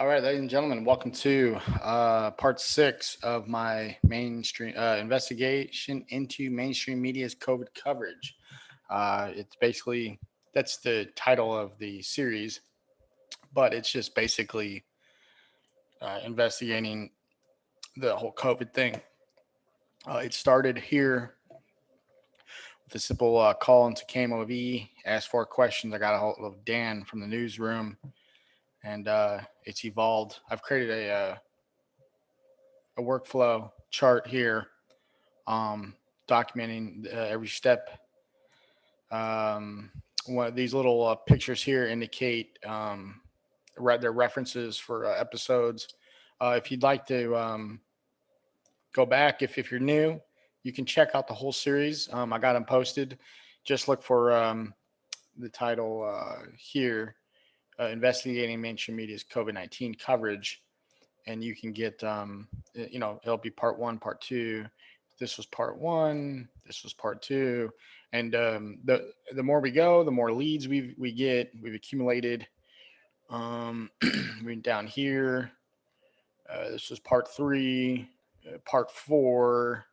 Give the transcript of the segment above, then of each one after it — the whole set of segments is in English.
All right, ladies and gentlemen, welcome to part six of my mainstream investigation into mainstream media's COVID coverage. It's basically that's the title of the series, but it's just basically investigating the whole COVID thing. It started here with a simple call into KMOV, asked four questions. I got a hold of Dan from the newsroom, and it's evolved. I've created a workflow chart here, documenting every step. One of these little pictures here indicate their references for episodes. If you'd like to go back, if you're new, you can check out the whole series. I got them posted. Just look for the title here, investigating mainstream media's COVID-19 coverage, and you can get it'll be part one, part two. This was part one, this was part two, and the more we go, the more leads we've accumulated. We're down here. This was part three. Part four,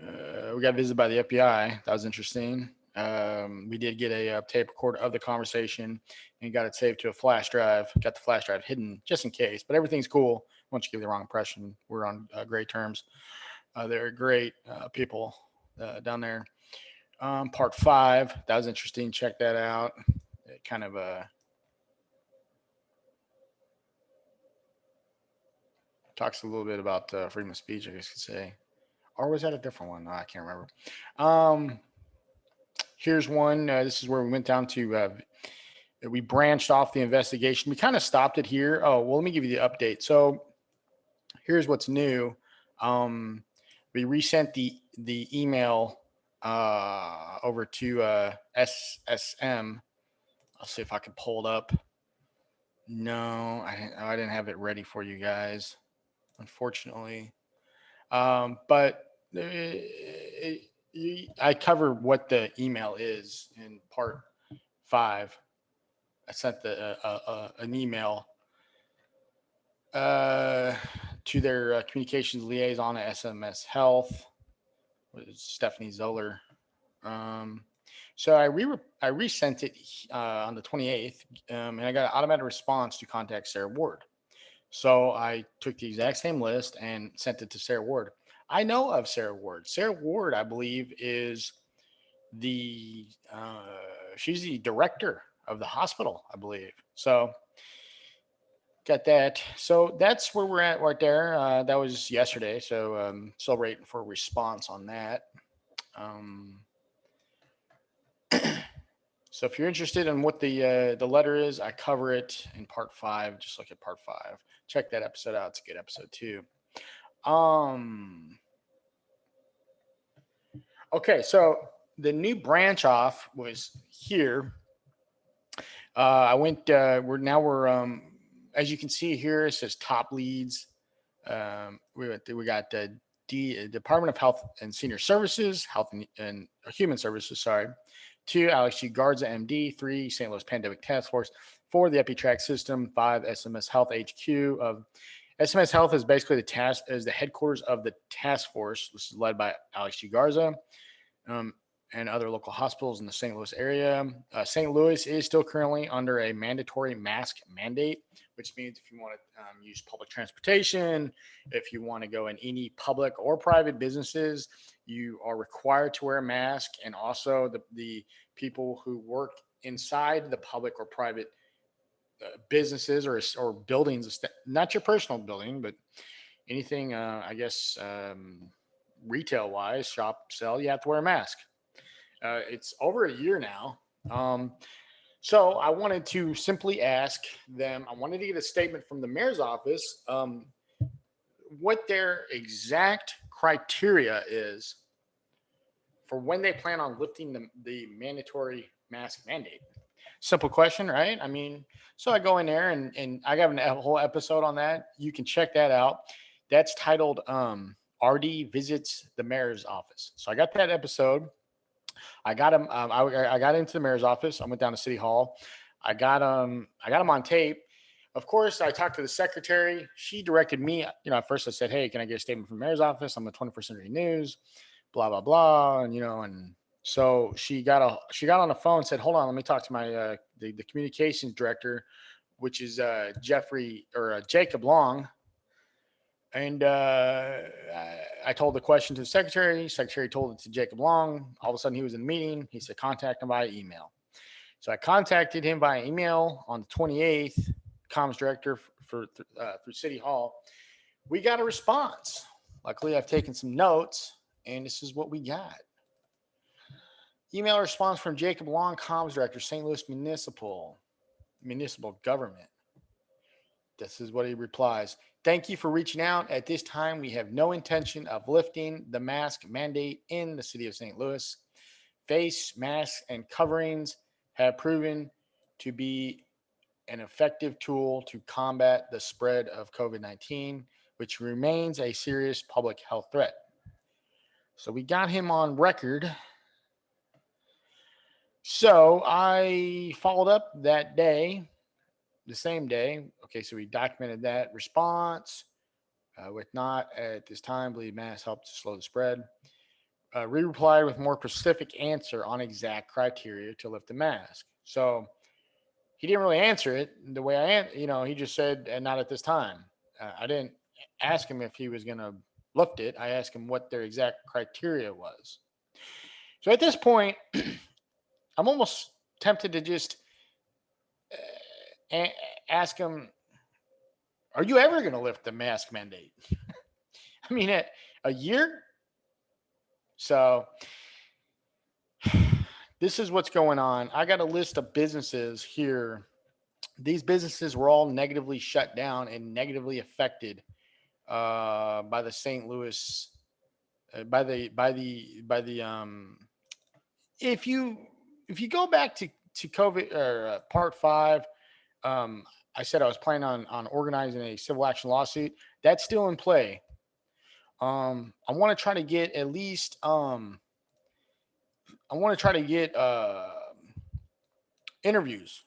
we got visited by the FBI. That was interesting. We did get a tape recorder of the conversation and got it saved to a flash drive. Got the flash drive hidden just in case, but everything's cool. Once you give the wrong impression, we're on great terms. They're great people down there. Part five, that was interesting. Check that out. It kind of talks a little bit about freedom of speech, I guess you could say. Or was that a different one? No, I can't remember. Here's one. This is where we went down to, we branched off the investigation. We kind of stopped it here. Oh, well, let me give you the update. So here's what's new. We resent the email over to MSM. I'll see if I can pull it up. No, I didn't have it ready for you guys, unfortunately. But I cover what the email is in part five. I sent an email to their communications liaison at SMS Health, Stephanie Zoller. So I resent it on the 28th, and I got an automatic response to contact Sarah Ward. So I took the exact same list and sent it to Sarah Ward. I know of Sarah Ward. Sarah Ward, I believe, is she's the director of the hospital, I believe. So got that. So that's where we're at right there. That was yesterday. So still waiting for a response on that. So if you're interested in what the letter is, I cover it in part five. Just look at part five. Check that episode out. It's a good episode too. Okay, so the new branch off was here. I went. We're as you can see here, it says top leads. We got the Department of Health and Senior Services, Health and Human Services. Sorry. 2, Alex G. Garza, MD. 3, St. Louis Pandemic Task Force. 4, the EpiTrack System. 5, SMS Health HQ. Of SMS Health is basically the headquarters of the task force. This is led by Alex G. Garza and other local hospitals in the St. Louis area. St. Louis is still currently under a mandatory mask mandate, which means if you want to use public transportation, if you want to go in any public or private businesses, you are required to wear a mask. And also the people who work inside the public or private businesses or buildings, not your personal building, but anything, I guess, retail wise, shop, sell, you have to wear a mask. It's over a year now. So I wanted to simply ask them, I wanted to get a statement from the mayor's office, what their exact criteria is for when they plan on lifting the mandatory mask mandate. Simple question, right? I mean, so I go in there and I got a whole episode on that. You can check that out. That's titled RD Visits the Mayor's Office. So I got that episode. I got him. I got into the mayor's office. I went down to City Hall. I got him on tape. Of course, I talked to the secretary. She directed me. At first I said, "Hey, can I get a statement from the mayor's office? I'm the 21st Century News, blah blah blah." And so she got on the phone and said, "Hold on, let me talk to my the communications director, which is Jeffrey or Jacob Long." And I told the question to the secretary. Secretary told it to Jacob Long. All of a sudden, he was in a meeting. He said, "Contact him via email." So I contacted him via email on the 28th, comms director through City Hall. We got a response. Luckily, I've taken some notes, and this is what we got. Email response from Jacob Long, comms director, St. Louis Municipal Government. This is what he replies. Thank you for reaching out. At this time, we have no intention of lifting the mask mandate in the city of St. Louis. Face masks and coverings have proven to be an effective tool to combat the spread of COVID-19, which remains a serious public health threat. So we got him on record. So I followed up that day, the same day. Okay, so we documented that response. With not at this time, believe masks help to slow the spread. We replied with more specific answer on exact criteria to lift the mask. So he didn't really answer it the way he just said, and not at this time. I didn't ask him if he was going to lift it. I asked him what their exact criteria was. So at this point, I'm almost tempted to just ask him, are you ever going to lift the mask mandate? I mean, a year? So this is what's going on. I got a list of businesses here. These businesses were all negatively shut down and negatively affected by the St. Louis, by the if you go back to COVID or part 5, I said I was planning on organizing a civil action lawsuit. That's still in play. I want to try to get at least interviews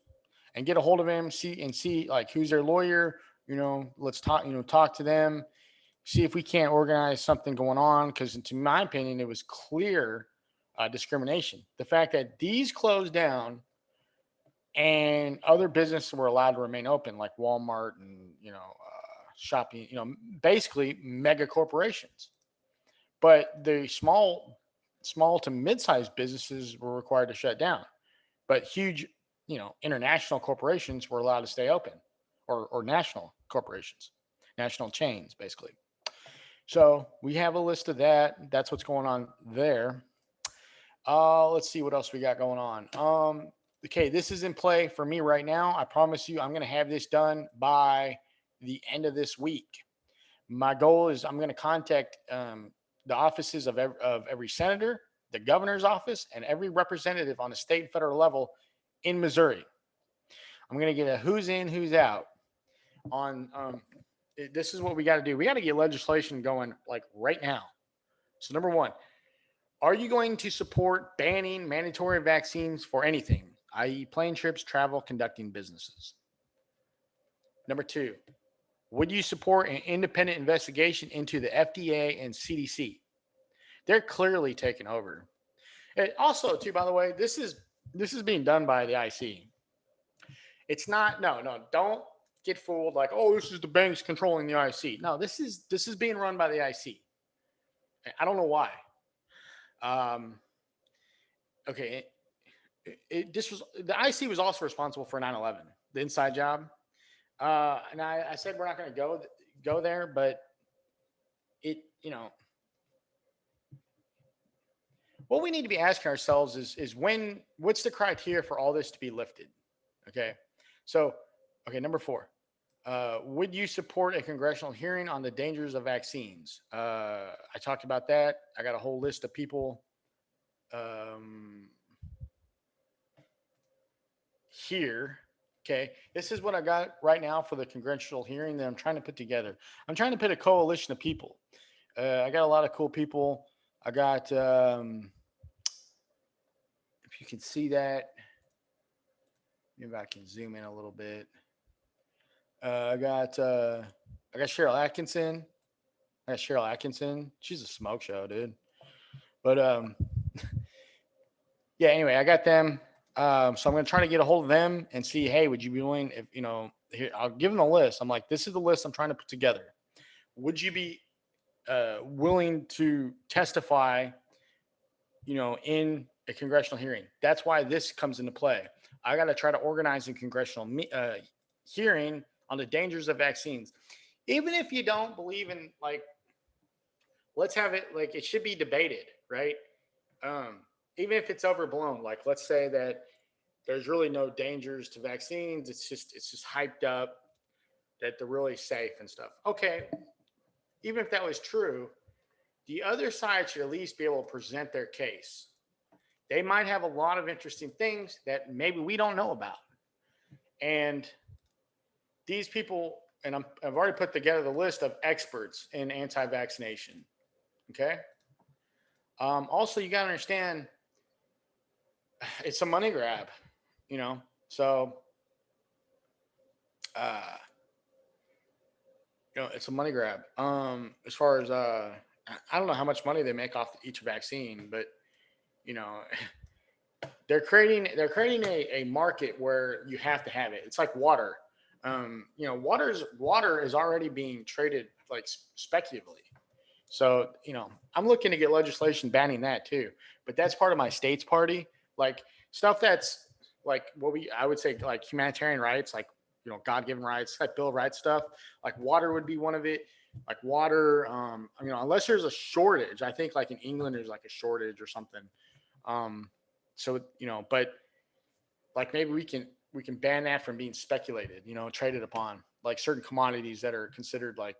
and get a hold of him, see like who's their lawyer. Let's talk to them, see if we can't organize something going on. Because to my opinion, it was clear discrimination. The fact that these closed down and other businesses were allowed to remain open, like Walmart and shopping, basically mega corporations. But the small to mid-sized businesses were required to shut down. But huge, international corporations were allowed to stay open, or national corporations, national chains, basically. So we have a list of that. That's what's going on there. Let's see what else we got going on. Okay, this is in play for me right now. I promise you, I'm going to have this done by the end of this week. My goal is I'm going to contact the offices of every senator, the governor's office, and every representative on the state and federal level in Missouri. I'm going to get a who's in, who's out on this is what we got to do. We got to get legislation going like right now. So number one, are you going to support banning mandatory vaccines for anything, i.e. plane trips, travel, conducting businesses? Number two, would you support an independent investigation into the FDA and CDC? They're clearly taking over. And also, too, by the way, this is being done by the IC. It's not. No. Don't get fooled. Like, oh, this is the banks controlling the IC. No, this is being run by the IC. I don't know why. Okay. This was the IC was also responsible for 9/11, the inside job. And I said we're not going to go there, but what we need to be asking ourselves is what's the criteria for all this to be lifted? Okay. So, number 4. Would you support a congressional hearing on the dangers of vaccines? I talked about that. I got a whole list of people here. Okay. This is what I got right now for the congressional hearing that I'm trying to put together. I'm trying to put a coalition of people. I got a lot of cool people. I got, if you can see that, maybe I can zoom in a little bit. I got Cheryl Atkinson. I got Cheryl Atkinson. She's a smoke show, dude. But yeah. Anyway, I got them. So I'm gonna try to get a hold of them and see. Hey, would you be willing? If you know, here, I'll give them a list. I'm like, this is the list I'm trying to put together. Would you be willing to testify, in a congressional hearing? That's why this comes into play. I got to try to organize a congressional hearing on the dangers of vaccines. Even if you don't believe in, like, let's have it, like, it should be debated, right? Um, Even if it's overblown, like, let's say that there's really no dangers to vaccines. It's just hyped up that they're really safe and stuff. Okay, even if that was true, the other side should at least be able to present their case. They might have a lot of interesting things that maybe we don't know about. And these people, and I've already put together the list of experts in anti vaccination. Okay. Also, you got to understand it's a money grab, you know? So, uh, it's a money grab. As far as, I don't know how much money they make off each vaccine, but, you know, they're creating a market where you have to have it. It's like water. Water is already being traded like speculatively. So I'm looking to get legislation banning that too. But that's part of my state's party, like stuff that's like I would say like humanitarian rights, like God given rights, like Bill of Rights stuff. Like water would be one of it. Like water, unless there's a shortage, I think like in England there's like a shortage or something. Um, but like maybe we can ban that from being speculated, traded upon, like certain commodities that are considered like,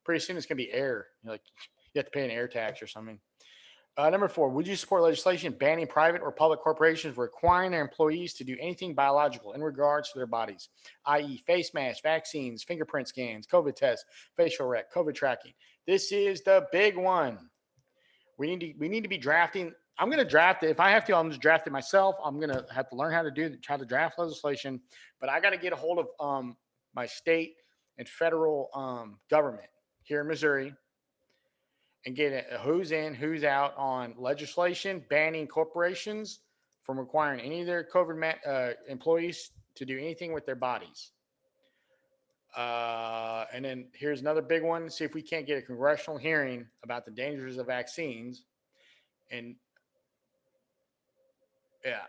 pretty soon it's gonna be air. Like you have to pay an air tax or something. Number 4, would you support legislation banning private or public corporations requiring their employees to do anything biological in regards to their bodies, i.e., face masks, vaccines, fingerprint scans, COVID tests, facial rec, COVID tracking? This is the big one. We need to be drafting. I'm going to draft it. If I have to, I'm just draft it myself. I'm going to have to learn how to draft legislation, but I got to get a hold of my state and federal government here in Missouri and get a who's in, who's out on legislation banning corporations from requiring any of their COVID employees to do anything with their bodies. And then here's another big one. See if we can't get a congressional hearing about the dangers of vaccines. And yeah,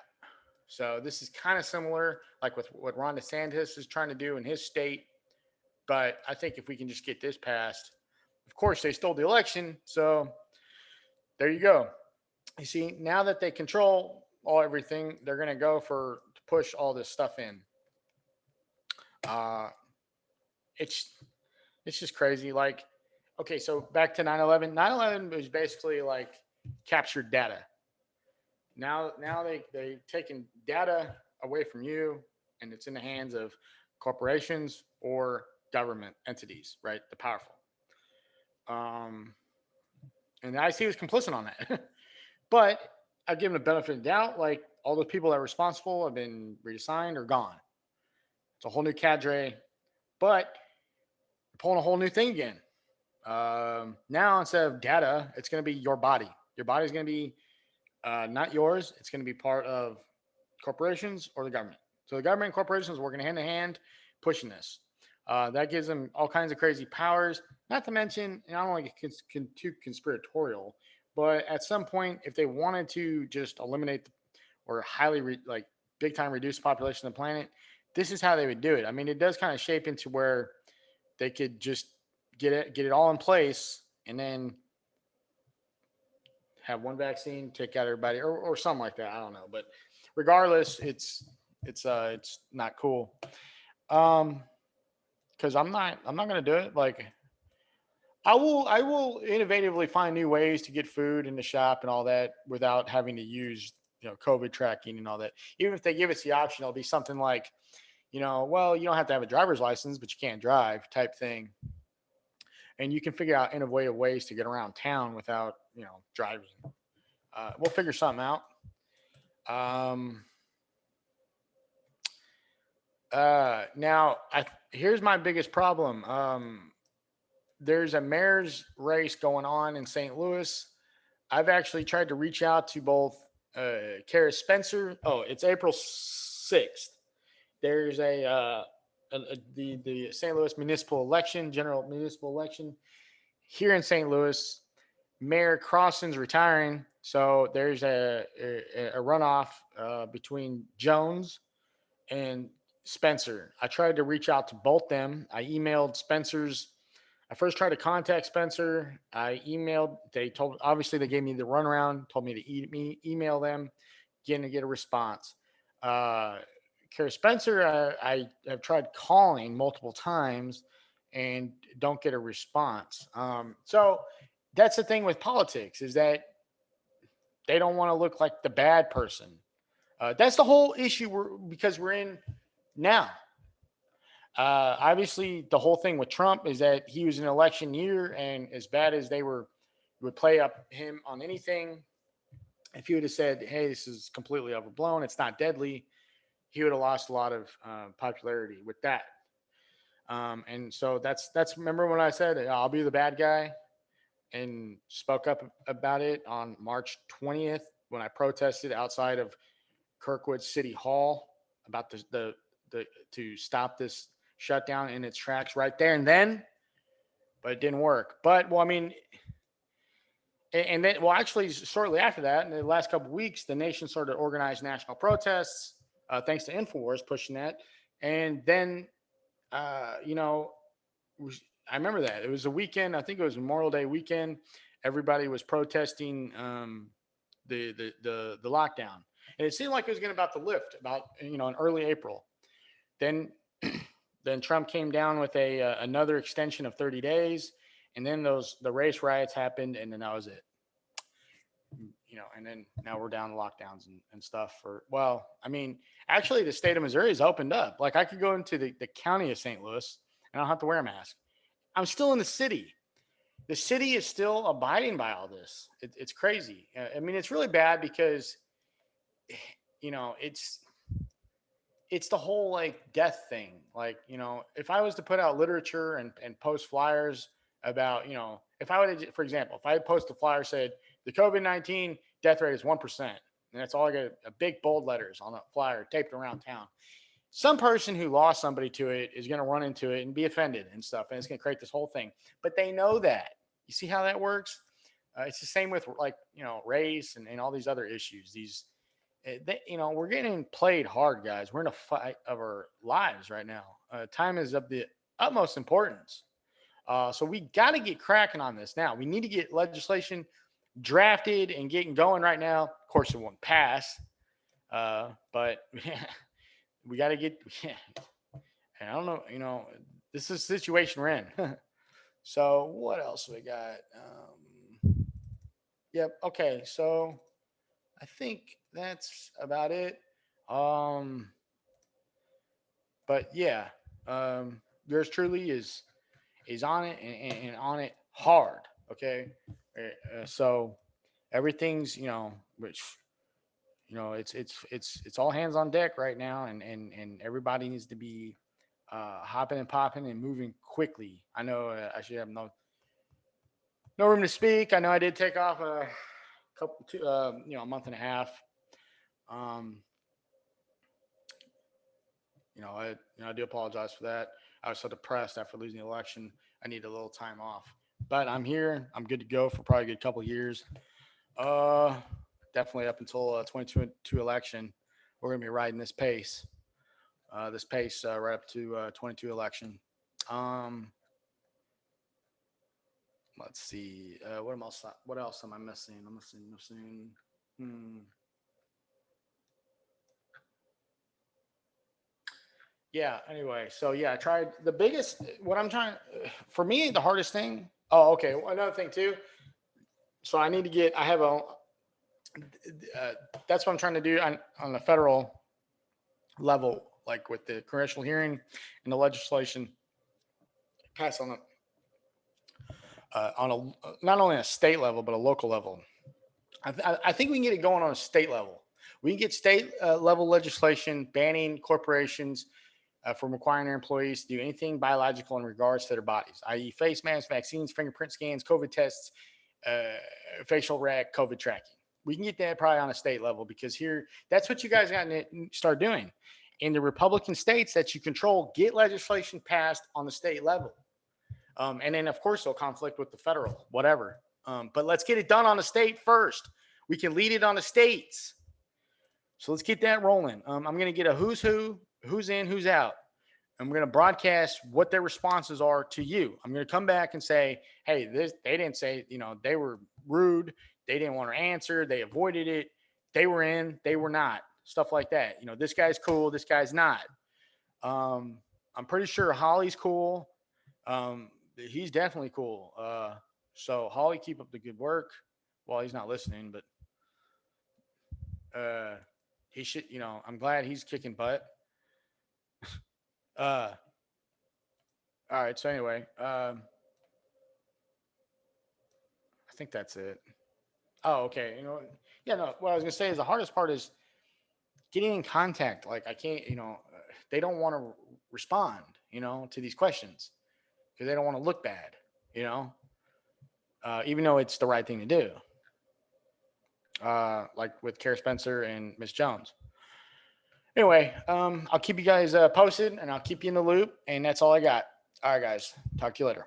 so this is kind of similar, like with what Ron DeSantis is trying to do in his state. But I think if we can just get this passed, of course they stole the election, so there you go. You see, now that they control everything, they're going to go to push all this stuff in. Uh, it's it's just crazy. Like, okay, so back to 9/11. 9/11 was basically like captured data. Now they taking data away from you, and it's in the hands of corporations or government entities, right? The powerful. Um, and the IC was complicit on that. But I give them the benefit of the doubt. Like all the people that are responsible have been reassigned or gone. It's a whole new cadre, but they're pulling a whole new thing again. Now instead of data, it's going to be your body. Your body's going to be not yours. It's going to be part of corporations or the government. So the government and corporations are working hand in hand, pushing this. That gives them all kinds of crazy powers. Not to mention, and I don't want to get too conspiratorial, but at some point, if they wanted to just eliminate or like big time reduce the population of the planet, this is how they would do it. I mean, it does kind of shape into where they could just get it all in place, and then have one vaccine, take out everybody, or something like that. I don't know, but regardless, it's not cool. Because I'm not gonna do it. Like I will innovatively find new ways to get food in the shop and all that without having to use COVID tracking and all that. Even if they give us the option, it'll be something like, well, you don't have to have a driver's license, but you can't drive type thing. And you can figure out innovative ways to get around town without, driving. We'll figure something out. Um, Now, here's my biggest problem. There's a mayor's race going on in St. Louis. I've actually tried to reach out to both Kara Spencer. Oh, it's April 6th. There's the St. Louis municipal election, general municipal election here in St. Louis. Mayor Crossan's retiring, so there's a runoff between Jones and Spencer. I tried to reach out to both them. I emailed Spencer's. I first tried to contact Spencer. I emailed. They told obviously they gave me the runaround. Told me to email them, getting to get a response. Kara Spencer, I have tried calling multiple times and don't get a response. So that's the thing with politics is that they don't want to look like the bad person. That's the whole issue because we're in now. Obviously, the whole thing with Trump is that he was an election year, and as bad as they would play up him on anything, if he would have said, "Hey, this is completely overblown. It's not deadly," he would have lost a lot of popularity with that. And so that's remember when I said I'll be the bad guy and spoke up about it on March 20th when I protested outside of Kirkwood City Hall about the to stop this shutdown in its tracks right there and then, but it didn't work. But well, I mean, and then well, actually, shortly after that, in the last couple of weeks, the nation started to organize national protests, thanks to Infowars pushing that, and then you know, I remember that it was a weekend. I think it was Memorial Day weekend. Everybody was protesting the lockdown, and it seemed like it was going to about to lift about in early April. Then then Trump came down with another extension of 30 days, and then the race riots happened, and then that was it. And then now we're down to lockdowns and stuff well, I mean, actually the state of Missouri has opened up. Like I could go into the county of St. Louis and I don't have to wear a mask. I'm still in the city. The city is still abiding by all this. It's crazy. I mean, it's really bad because, it's the whole like death thing. Like, if I was to put out literature and post flyers about, if I would, for example, if I post a flyer said the COVID-19 death rate is 1%, and that's all I got, a big bold letters on a flyer taped around town. Some person who lost somebody to it is going to run into it and be offended and stuff, and it's going to create this whole thing. But they know that. You see how that works? It's the same with like race and all these other issues. We're getting played hard, guys. We're in a fight of our lives right now. Time is of the utmost importance. So we got to get cracking on this now. We need to get legislation drafted and getting going right now. Of course, it won't pass, but we got to get. I don't know. This is the situation we're in. So what else we got? Yep. Okay. So I think that's about it. But yeah, yours truly is on it and on it hard. Okay. So everything's which it's all hands on deck right now, and everybody needs to be hopping and popping and moving quickly. I know I should have no room to speak. I know I did take off a month and a half. I do apologize for that. I was so depressed after losing the election. I need a little time off, but I'm here. I'm good to go for probably a good couple of years. Definitely up until 2022 election, we're gonna be riding this pace. Right up to 22 election. Let's see. What else am I missing? I'm missing. Yeah. Anyway, so yeah, I tried the biggest. What I'm trying for me, the hardest thing. Oh, okay. Another thing too. So I need to get. I have a. That's what I'm trying to do on the federal level, like with the congressional hearing and the legislation passed on a not only a state level but a local level. I think we can get it going on a state level. We can get state level legislation banning corporations from requiring their employees to do anything biological in regards to their bodies, i.e., face masks, vaccines, fingerprint scans, COVID tests, facial rec, COVID tracking. We can get that probably on a state level because here, that's what you guys got to start doing. In the Republican states that you control, get legislation passed on the state level. And then, of course, it'll conflict with the federal, whatever. But let's get it done on the state first. We can lead it on the states. So let's get that rolling. I'm going to get a who's who, who's in, who's out. I'm going to broadcast what their responses are to you. I'm going to come back and say, hey, they didn't say, they were rude. They didn't want to answer. They avoided it. They were in, they were not. Stuff like that. This guy's cool. This guy's not. I'm pretty sure Holly's cool. He's definitely cool. So Holly, keep up the good work. Well, he's not listening, but he should, I'm glad he's kicking butt. All right. So anyway, I think that's it. Oh, okay. Yeah, no, what I was going to say is the hardest part is getting in contact. Like I can't, they don't want to respond, to these questions because they don't want to look bad, even though it's the right thing to do. Like with Kara Spencer and Miss Jones. Anyway, I'll keep you guys posted and I'll keep you in the loop. And that's all I got. All right, guys. Talk to you later.